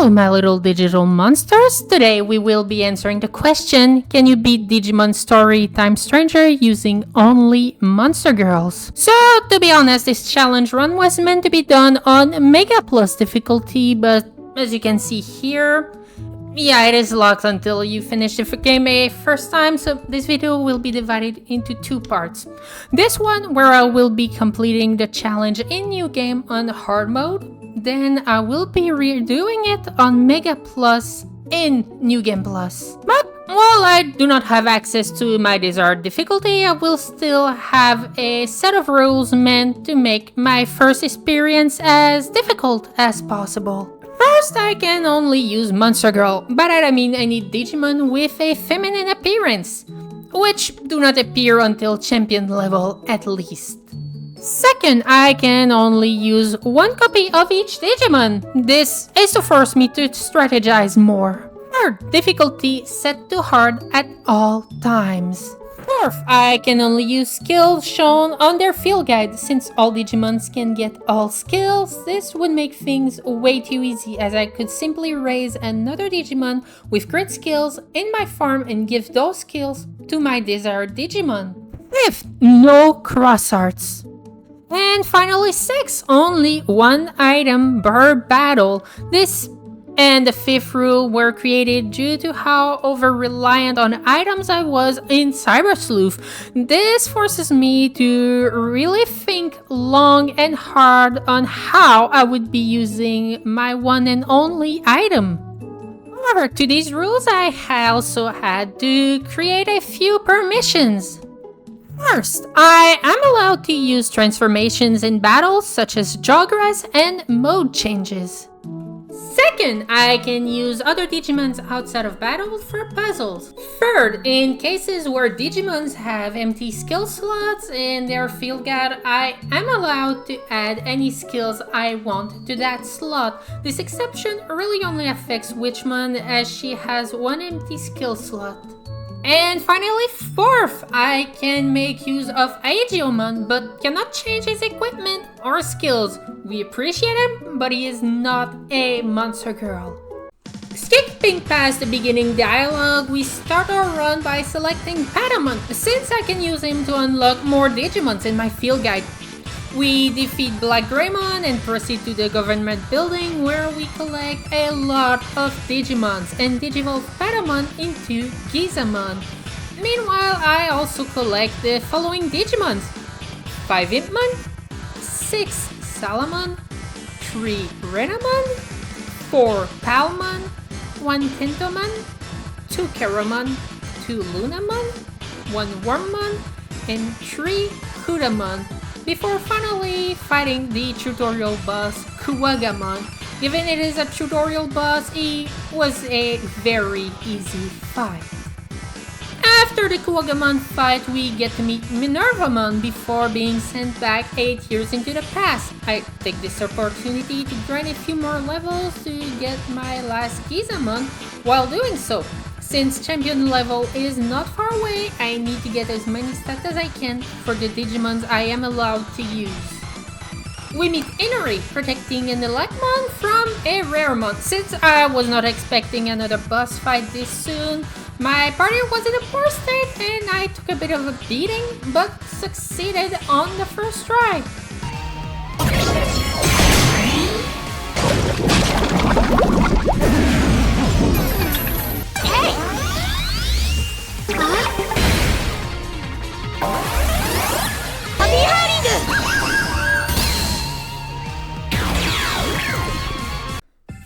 Hello, my little digital monsters! Today we will be answering the question, can you beat Digimon Story Time Stranger using only Monster Girls? So, to be honest, this challenge run was meant to be done on Mega Plus difficulty, but as you can see here, yeah, it is locked until you finish the game a first time, so this video will be divided into two parts. This one, where I will be completing the challenge in New Game on hard mode, then I will be redoing it on Mega Plus in New Game Plus. But while I do not have access to my desired difficulty, I will still have a set of rules meant to make my first experience as difficult as possible. First, I can only use Monster Girl. By that I mean I need Digimon with a feminine appearance, which do not appear until champion level at least. Second, I can only use one copy of each Digimon. This is to force me to strategize more. Third, difficulty set to hard at all times. Fourth, I can only use skills shown on their field guide. Since all Digimons can get all skills, this would make things way too easy, as I could simply raise another Digimon with great skills in my farm and give those skills to my desired Digimon. Fifth, no cross arts. And finally, 6, only one item per battle. This and the 5th rule were created due to how over-reliant on items I was in Cyber Sleuth. This forces me to really think long and hard on how I would be using my one and only item. However, to these rules I also had to create a few permissions. First, I am allowed to use transformations in battles such as Jogress and mode changes. Second, I can use other Digimons outside of battle for puzzles. Third, in cases where Digimons have empty skill slots in their field guide, I am allowed to add any skills I want to that slot. This exception really only affects Witchmon, as she has one empty skill slot. And finally, fourth, I can make use of Aegeomon, but cannot change his equipment or skills. We appreciate him, but he is not a Monster Girl. Skipping past the beginning dialogue, we start our run by selecting Patamon, since I can use him to unlock more Digimons in my field guide. We defeat Black Greymon and proceed to the government building, where we collect a lot of Digimons and digivolve Patamon into Gizamon. Meanwhile, I also collect the following Digimons: 5 Impmon, 6 Salamon, 3 Renamon, 4 Palmon, 1 Tentomon, 2 Keramon, 2 Lunamon, 1 Wormmon, and 3 Kudamon, before finally fighting the tutorial boss Kuwagamon. Given it is a tutorial boss, it was a very easy fight. After the Kuwagamon fight, we get to meet Minervamon before being sent back 8 years into the past. I take this opportunity to grind a few more levels to get my last Gizamon. While doing so, since champion level is not far away, I need to get as many stats as I can for the Digimons I am allowed to use. We meet Inori, protecting an Electmon from a Raremon. Since I was not expecting another boss fight this soon, my party was in a poor state and I took a bit of a beating, but succeeded on the first try.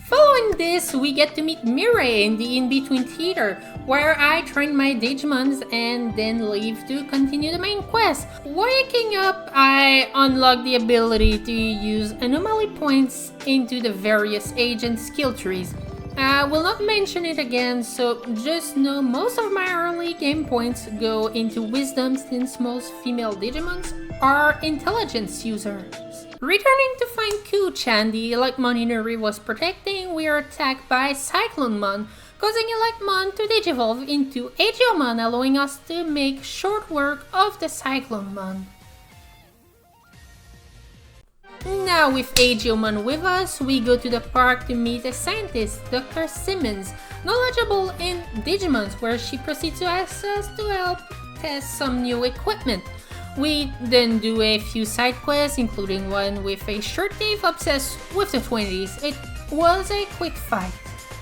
Following this, we get to meet Mirai in the in-between theater, where I train my Digimons and then leave to continue the main quest. Waking up, I unlock the ability to use anomaly points into the various age and skill trees. I will not mention it again, so just know most of my early game points go into wisdom, since most female Digimons are intelligence users. Returning to find Ku-chan, the Electmon Inori was protecting, we are attacked by Cyclonemon, causing Electmon to digivolve into Aegeomon, allowing us to make short work of the Cyclonemon. Now with Digimon with us, we go to the park to meet a scientist, Dr. Simmons, knowledgeable in Digimons, where she proceeds to ask us to help test some new equipment. We then do a few side quests, including one with a short thief obsessed with the 20s. It was a quick fight.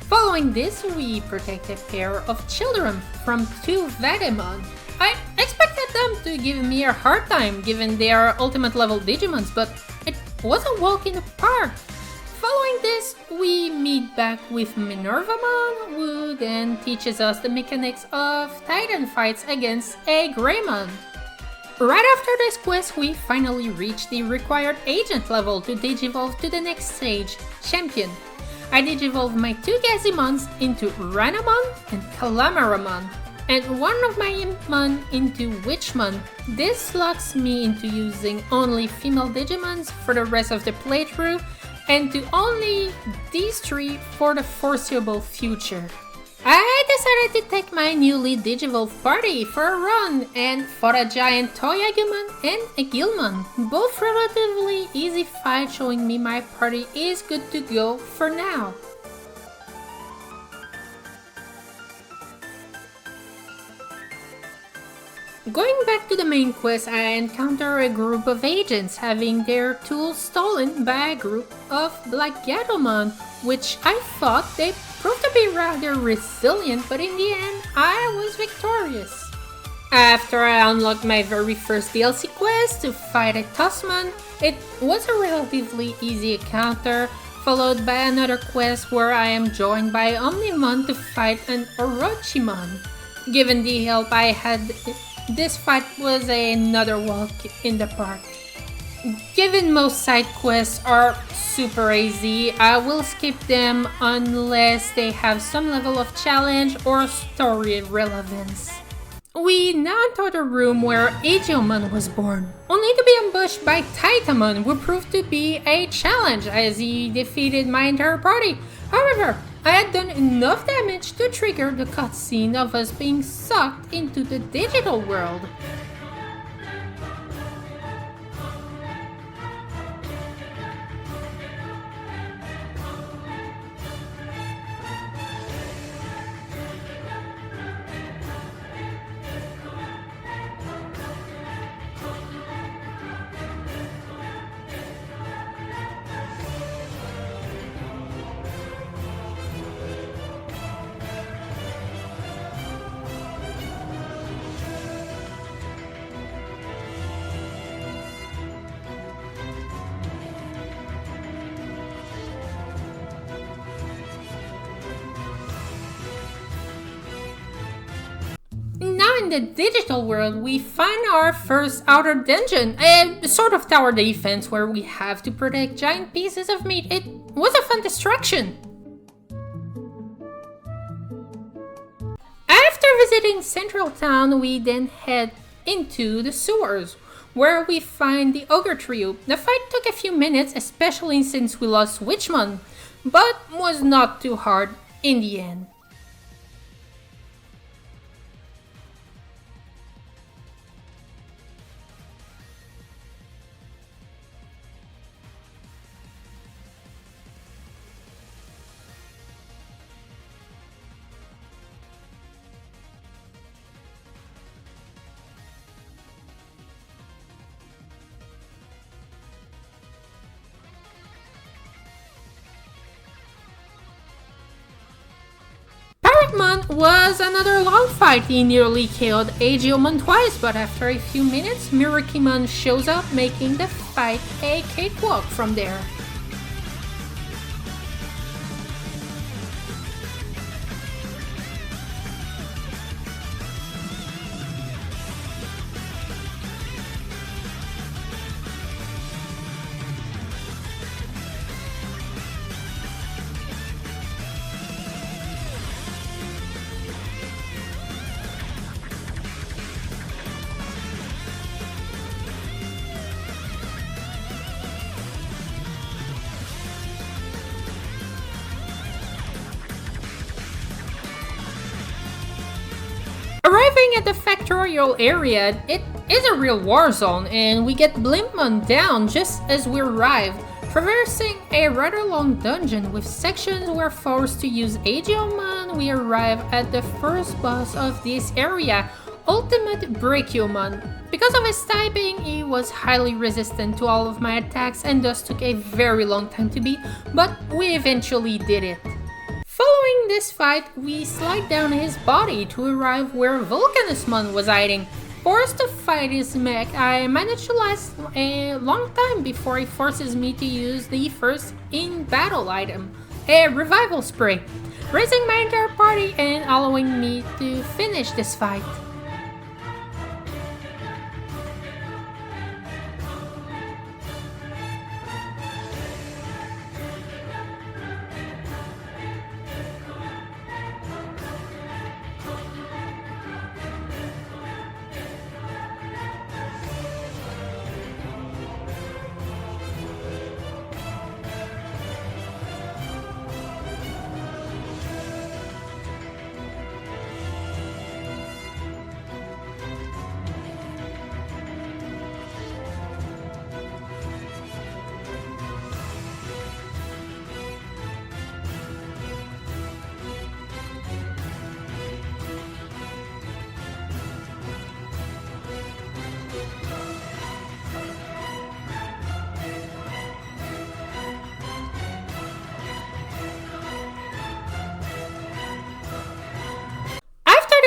Following this, we protect a pair of children from two Vagamon. I expected them to give me a hard time given they are ultimate level Digimons, but it was a walk in the park. Following this, we meet back with Minervamon, who then teaches us the mechanics of Titan fights against a Greymon. Right after this quest, we finally reach the required agent level to digivolve to the next stage, Champion. I digivolve my two Gazimons into Ranamon and Calamaramon, and one of my Impmon into Witchmon. This locks me into using only female Digimons for the rest of the playthrough, and to only these three for the foreseeable future. I decided to take my newly Digivolve party for a run and fought a giant Toyagumon and a Gilmon, both relatively easy fights, showing me my party is good to go for now. Going back to the main quest, I encounter a group of agents having their tools stolen by a group of Black Gatomon, which I thought they proved to be rather resilient, but in the end, I was victorious. After I unlocked my very first DLC quest to fight a Tossmon, it was a relatively easy encounter, followed by another quest where I am joined by Omnimon to fight an Orochimon. Given the help I had, this fight was another walk in the park. Given most side quests are super easy, I will skip them unless they have some level of challenge or story relevance. We now enter the room where Aegeomon was born, only to be ambushed by Titamon, who proved to be a challenge as he defeated my entire party. However, I had done enough damage to trigger the cutscene of us being sucked into the digital world. In the digital world, we find our first outer dungeon, a sort of tower defense where we have to protect giant pieces of meat. It was a fun distraction. After visiting Central Town, we then head into the sewers, where we find the Ogre Trio. The fight took a few minutes, especially since we lost Witchmon, but was not too hard in the end. Mon was another long fight. He nearly killed Aegeomon twice, but after a few minutes, Murakimon shows up, making the fight a cakewalk from there. Arriving at the factorial area, it is a real war zone, and we get Blimpman down just as we arrived, traversing a rather long dungeon with sections we're forced to use Aegeomon. We arrive at the first boss of this area, Ultimate Brachiomon. Because of his typing, he was highly resistant to all of my attacks and thus took a very long time to beat, but we eventually did it. Following this fight, we slide down his body to arrive where Volcanusmon was hiding. Forced to fight his mech, I managed to last a long time before he forces me to use the first in-battle item, a revival spray, raising my entire party and allowing me to finish this fight.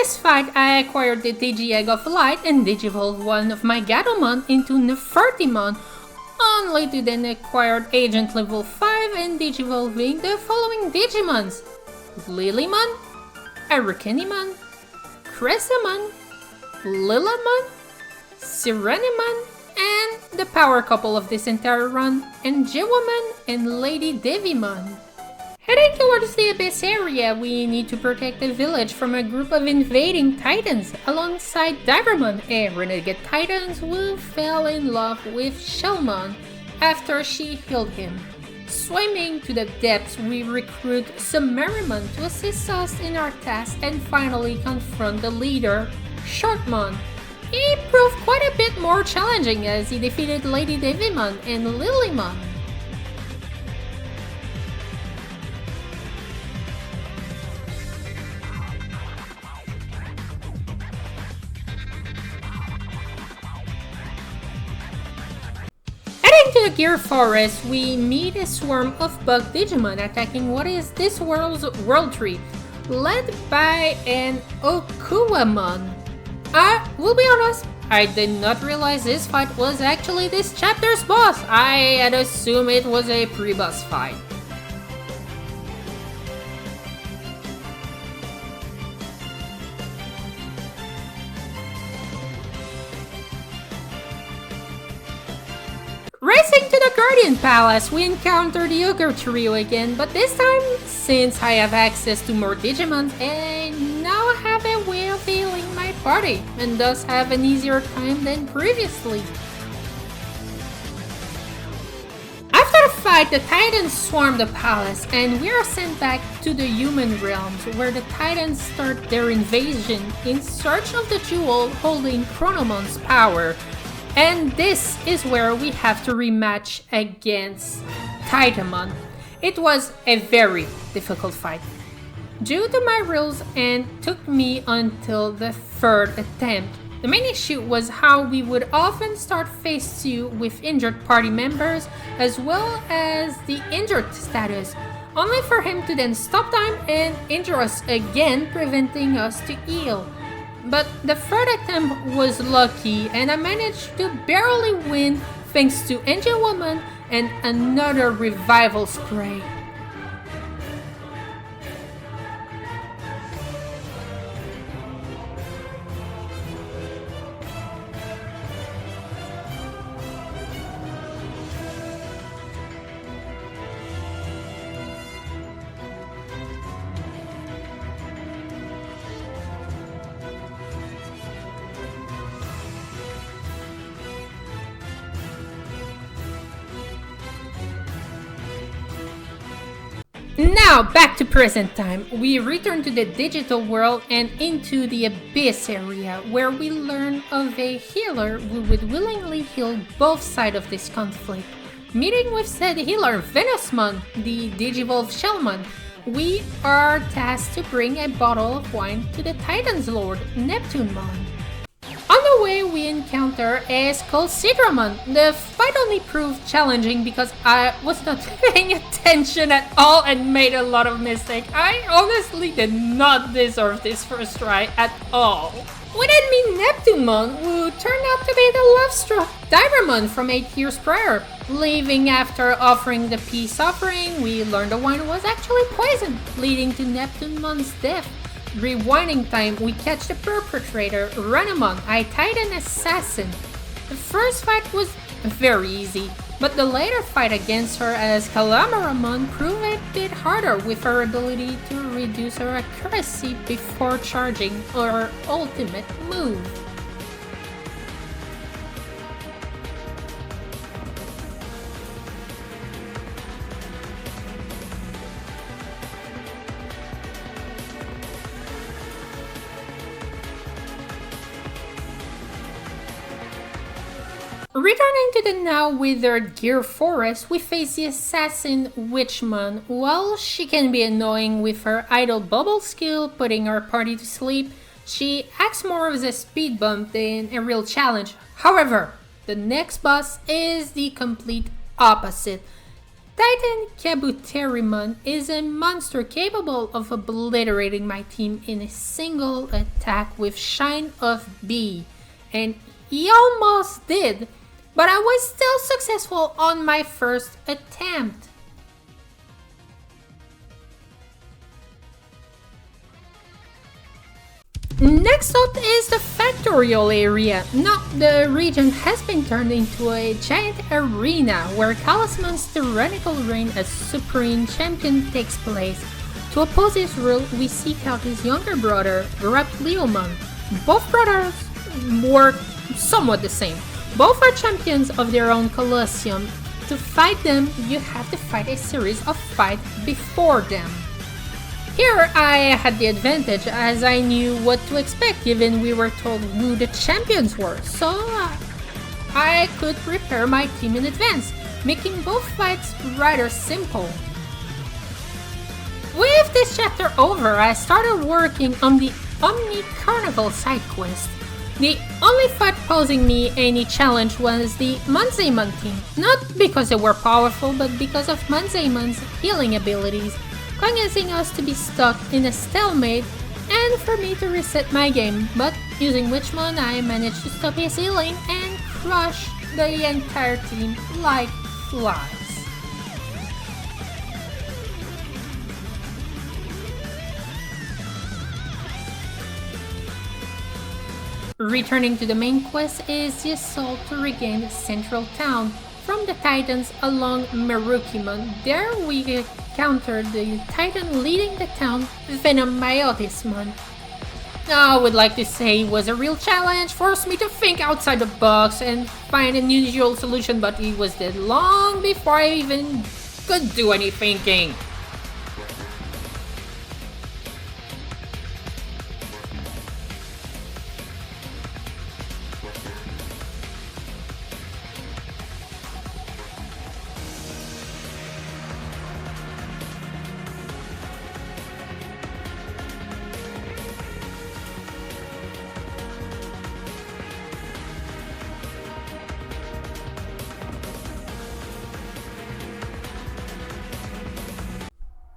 This fight, I acquired the Digi-Egg of Light and digivolved one of my Gatomon into Nefertimon, only to then acquire Agent level 5 and digivolving the following Digimons: Lilymon, Arukenimon, Cressamon, Lilamon, Sirenimon, and the power couple of this entire run, Angewomon and Lady Devimon. Heading towards the Abyss area, we need to protect the village from a group of invading titans alongside Divermon, a renegade titan who fell in love with Shellmon after she healed him. Swimming to the depths, we recruit Submarimon to assist us in our task and finally confront the leader, Shortmon. He proved quite a bit more challenging as he defeated Lady Devimon and Lilymon. Heading to the Gear Forest, we meet a swarm of bug Digimon attacking what is this world's World Tree, led by an Okuwamon. I will be honest, I did not realize this fight was actually this chapter's boss. I had assumed it was a pre-boss fight. Racing to the Guardian Palace, we encounter the Ogre Trio again, but this time, since I have access to more Digimon, I now have a way of healing my party, and thus have an easier time than previously. After the fight, the Titans swarm the palace, and we are sent back to the human realms, where the Titans start their invasion in search of the jewel holding Chronomon's power. And this is where we have to rematch against Titamon. It was a very difficult fight due to my rules and took me until the third attempt. The main issue was how we would often start phase 2 with injured party members as well as the injured status, only for him to then stop time and injure us again, preventing us to heal. But the third attempt was lucky and I managed to barely win thanks to Angewomon and another revival spray. Now, back to present time. We return to the digital world and into the Abyss area, where we learn of a healer who would willingly heal both sides of this conflict. Meeting with said healer, Venusmon, the Digivolve Shellmon, we are tasked to bring a bottle of wine to the Titan's Lord, Neptunemon. On the way, we encounter a Skullsidramon. The fight only proved challenging because I was not paying attention at all and made a lot of mistakes. I honestly did not deserve this first try at all. We then meet Neptunemon, who turned out to be the love-struck Diamond from 8 years prior. Leaving after offering the peace offering, we learned the wine was actually poison, leading to Neptunemon's death. Rewinding time, we catch the perpetrator, Renamon, a Titan assassin. The first fight was very easy, but the later fight against her as Calamaramon proved a bit harder with her ability to reduce her accuracy before charging her ultimate move. Returning to the now withered Gear Forest, we face the assassin Witchmon. While she can be annoying with her idle bubble skill, putting our party to sleep, she acts more as a speed bump than a real challenge. However, the next boss is the complete opposite. Titan Kabuterimon is a monster capable of obliterating my team in a single attack with Shine of B, and he almost did. But I was still successful on my first attempt. Next up is the Factorial area. Now, the region has been turned into a giant arena where Kalasmon's tyrannical reign as Supreme Champion takes place. To oppose his rule, we seek out his younger brother, Rapleomon. Both brothers were somewhat the same. Both are champions of their own Colosseum. To fight them, you have to fight a series of fights before them. Here I had the advantage as I knew what to expect given we were told who the champions were, so I could prepare my team in advance, making both fights rather simple. With this chapter over, I started working on the Omni Carnival side quest. The only fight posing me any challenge was the Manzeimon team, not because they were powerful, but because of Manzeimon's healing abilities, causing us to be stuck in a stalemate and for me to reset my game, but using Witchmon I managed to stop his healing and crush the entire team like flies. Returning to the main quest is the assault to regain Central Town from the Titans along Merukimon. There we encountered the Titan leading the town, Venomiotismon. I would like to say it was a real challenge, forced me to think outside the box and find an unusual solution, but it was dead long before I even could do any thinking.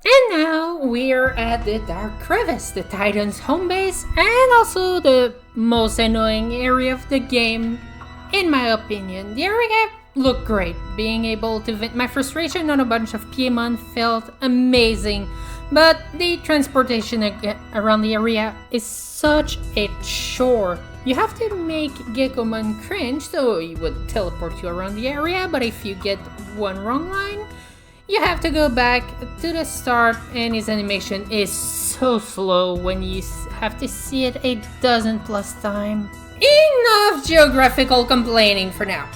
And now we're at the Dark Crevice, the Titan's home base, and also the most annoying area of the game, in my opinion. The area looked great. Being able to vent my frustration on a bunch of Piemon felt amazing, but the transportation around the area is such a chore. You have to make Gekomon cringe so he would teleport you around the area, but if you get one wrong line, you have to go back to the start, and his animation is so slow when you have to see it a dozen plus times. Enough geographical complaining for now.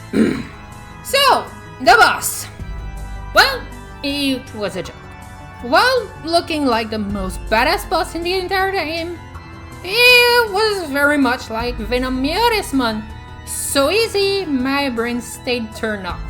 So, the boss. Well, he was a joke. While looking like the most badass boss in the entire game, it was very much like Venom Mutismon. So easy, my brain stayed turned off.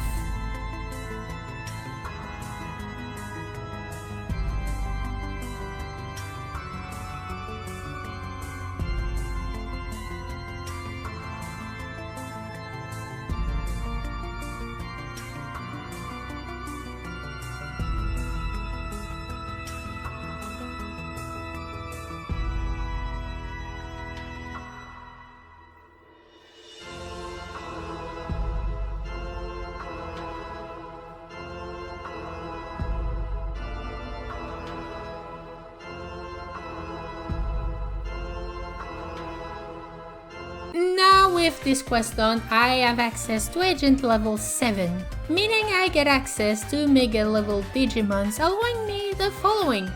Now with this quest done, I have access to Agent level 7, meaning I get access to Mega level Digimons, allowing me the following: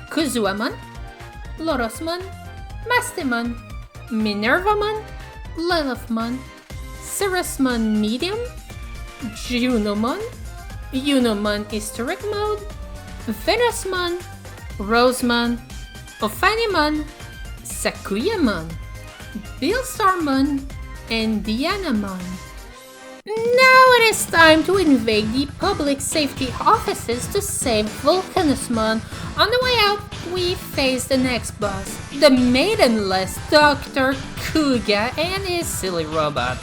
Kuzuamon, Lorosmon, Mastemon, Minervamon, Lilithmon, Cirrusmon Medium, Junomon, Unomon Historic Mode, Venusmon, Rosemon, Ophanimon, Sakuyamon, Billstarmon, and Dianamon. Now it is time to invade the public safety offices to save Volcanusmon. On the way out, we face the next boss, the maidenless Dr. Kuga and his silly robot.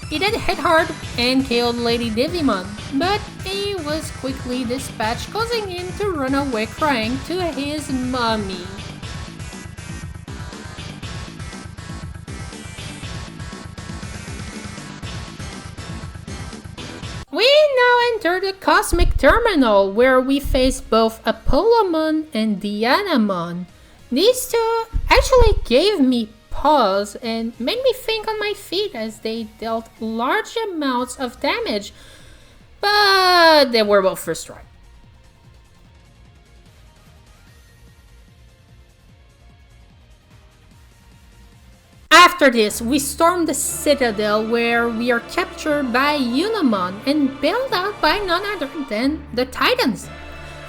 He did hit hard and killed Lady Digimon, but he was quickly dispatched, causing him to run away crying to his mommy. We now enter the Cosmic Terminal, where we face both Apollomon and Dianamon. These two actually gave me pause and made me think on my feet as they dealt large amounts of damage, but they were both first strike. After this, we storm the Citadel, where we are captured by Unomon and bailed out by none other than the Titans.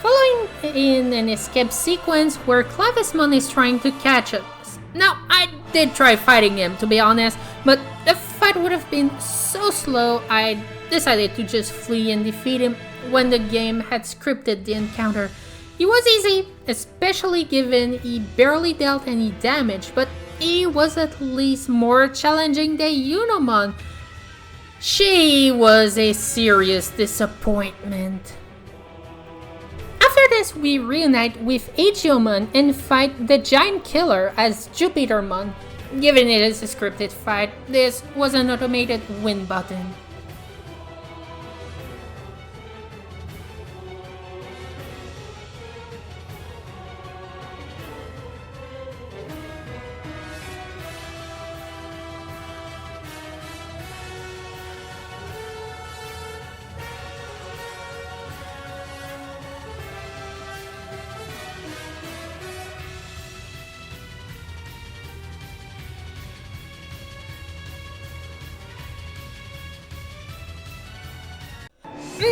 Following in an escape sequence where Clavismon is trying to catch us. Now, I did try fighting him, to be honest, but the fight would have been so slow, I decided to just flee and defeat him when the game had scripted the encounter. It was easy, especially given he barely dealt any damage, but he was at least more challenging than Unomon. She was a serious disappointment. After this, we reunite with Aegeomon and fight the Giant Killer as Jupitermon. Given it is a scripted fight, this was an automated win button.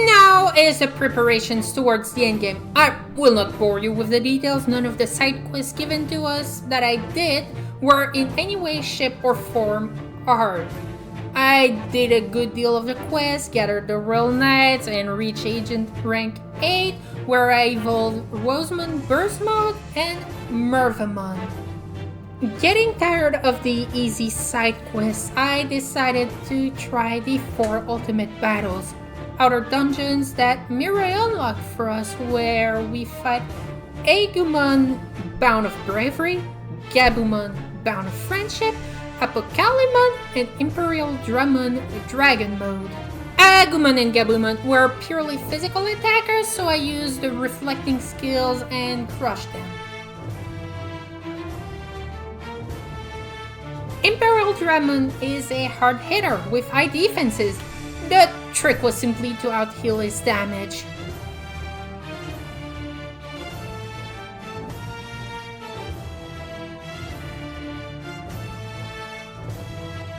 Now is the preparations towards the endgame. I will not bore you with the details. None of the side quests given to us that I did were in any way, shape, or form hard. I did a good deal of the quests, gathered the Royal Knights, and reached Agent rank 8, where I evolved Rosemon Burst Mode and Mervamon. Getting tired of the easy side quests, I decided to try the 4 ultimate battles. Outer dungeons that Mirai unlocked for us, where we fight Agumon, Bound of Bravery, Gabumon, Bound of Friendship, Apocalypmon, and Imperial Dramon, Dragon Mode. Agumon and Gabumon were purely physical attackers, so I used the reflecting skills and crushed them. Imperial Dramon is a hard hitter with high defenses. The trick was simply to out-heal his damage.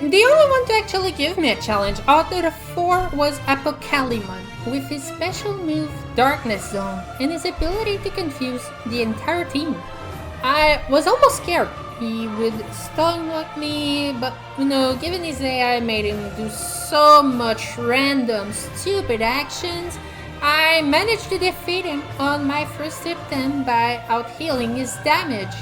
The only one to actually give me a challenge out of the four was Apocalypse, with his special move Darkness Zone and his ability to confuse the entire team. I was almost scared he would stonewalk me, but given his AI made him do so much random, stupid actions, I managed to defeat him on my first attempt by out-healing his damage.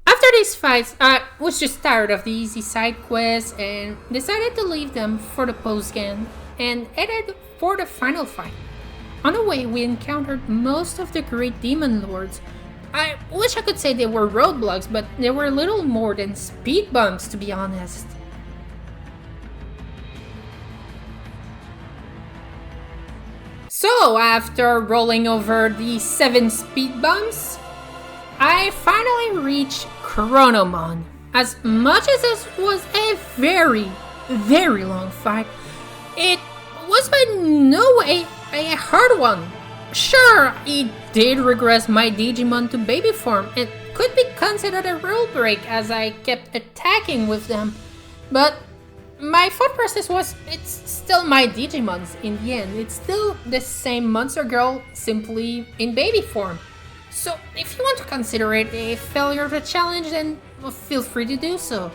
After these fights, I was just tired of the easy side quests and decided to leave them for the post-game and headed for the final fight. On the way, we encountered most of the great demon lords. I wish I could say they were roadblocks, but they were little more than speed bumps, to be honest. So, after rolling over the 7 speed bumps, I finally reached Chronomon. As much as this was a very, very long fight, it was by no way a hard one. Sure, it did regress my Digimon to baby form and could be considered a rule break as I kept attacking with them, but my thought process was it's still my Digimons in the end. It's still the same Monster Girl, simply in baby form. So if you want to consider it a failure of the challenge, then feel free to do so.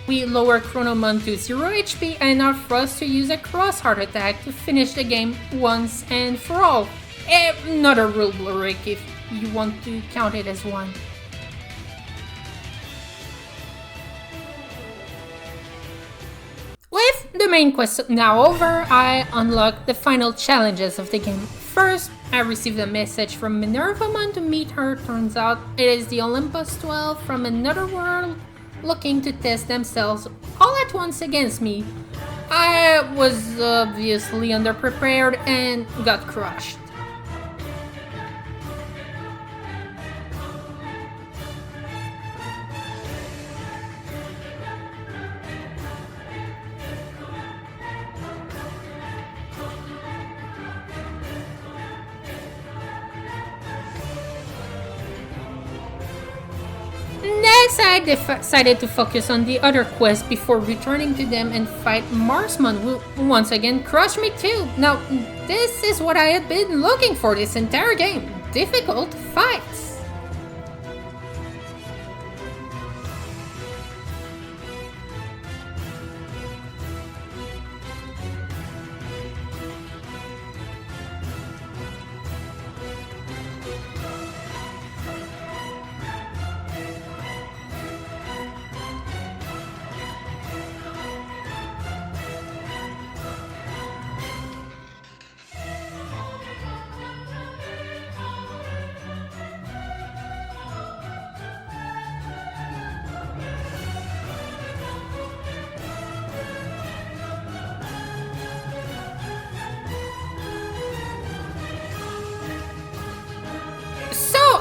We lower Chronomon to 0 HP and are forced to use a cross heart attack to finish the game once and for all. Not a rule break if you want to count it as one. With the main quest now over, I unlock the final challenges of the game. First, I received a message from Minervamon to meet her. Turns out it is the Olympus 12 from another world looking to test themselves all at once against me. I was obviously underprepared and got crushed. guess I decided to focus on the other quest before returning to them and fight Marsman, who once again crushed me too. Now, this is what I had been looking for this entire game. Difficult fights.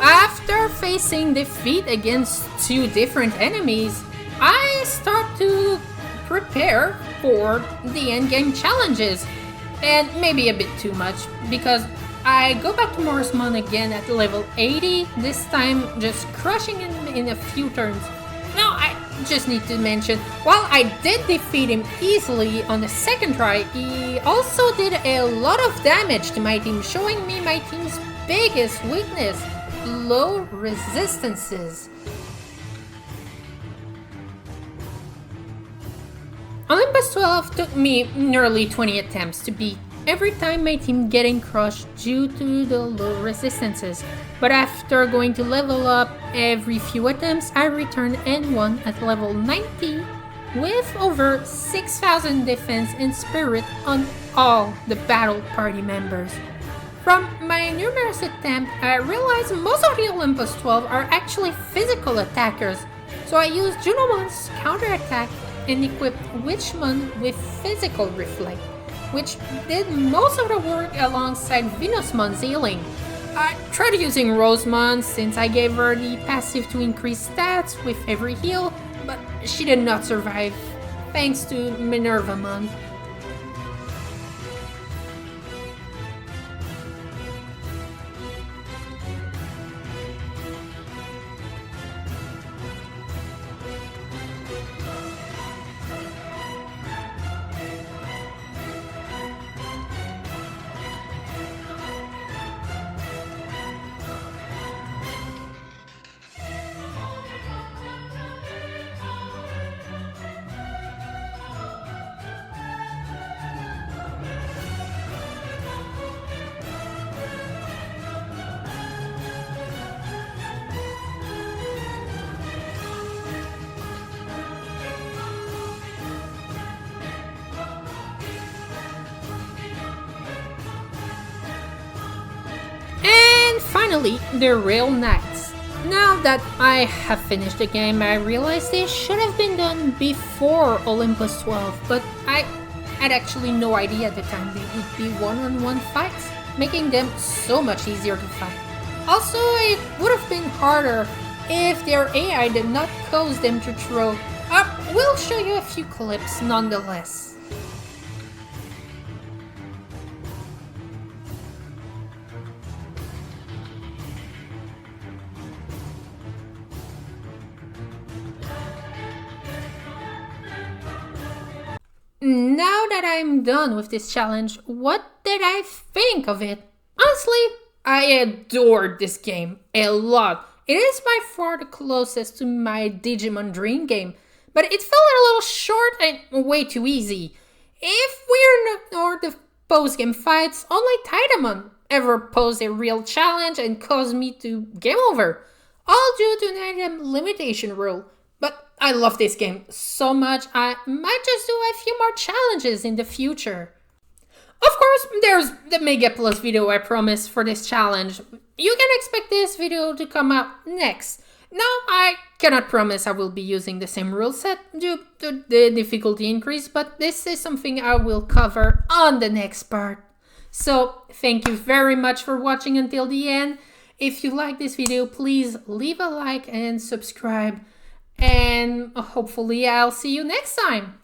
After facing defeat against two different enemies, I start to prepare for the endgame challenges, and maybe a bit too much, because I go back to Marsman again at level 80, this time just crushing him in a few turns. Now, I just need to mention, while I did defeat him easily on the second try, he also did a lot of damage to my team, showing me my team's biggest weakness: low resistances. Olympus 12 took me nearly 20 attempts to beat, every time my team getting crushed due to the low resistances. But after going to level up every few attempts, I returned and won at level 90 with over 6,000 defense and spirit on all the battle party members. From my numerous attempts, I realized most of the Olympus 12 are actually physical attackers, so I used Junomon's counterattack and equipped Witchmon with physical reflect, which did most of the work alongside Venusmon's healing. I tried using Rosemon since I gave her the passive to increase stats with every heal, but she did not survive, thanks to Minervamon. Finally, the real knights. Now that I have finished the game, I realized they should have been done before Olympus 12, but I had actually no idea at the time they would be one-on-one fights, making them so much easier to fight. Also, it would have been harder if their AI did not cause them to throw. We'll show you a few clips nonetheless. Now that I'm done with this challenge, what did I think of it? Honestly, I adored this game a lot. It is by far the closest to my Digimon dream game, but it felt a little short and way too easy. If we ignore the post-game fights, only Titamon ever posed a real challenge and caused me to game over, all due to an item limitation rule. But I love this game so much, I might just do a few more challenges in the future. Of course, there's the Mega Plus video I promised for this challenge. You can expect this video to come out next. Now, I cannot promise I will be using the same rule set due to the difficulty increase, but this is something I will cover on the next part. So, thank you very much for watching until the end. If you like this video, please leave a like and subscribe. And hopefully I'll see you next time.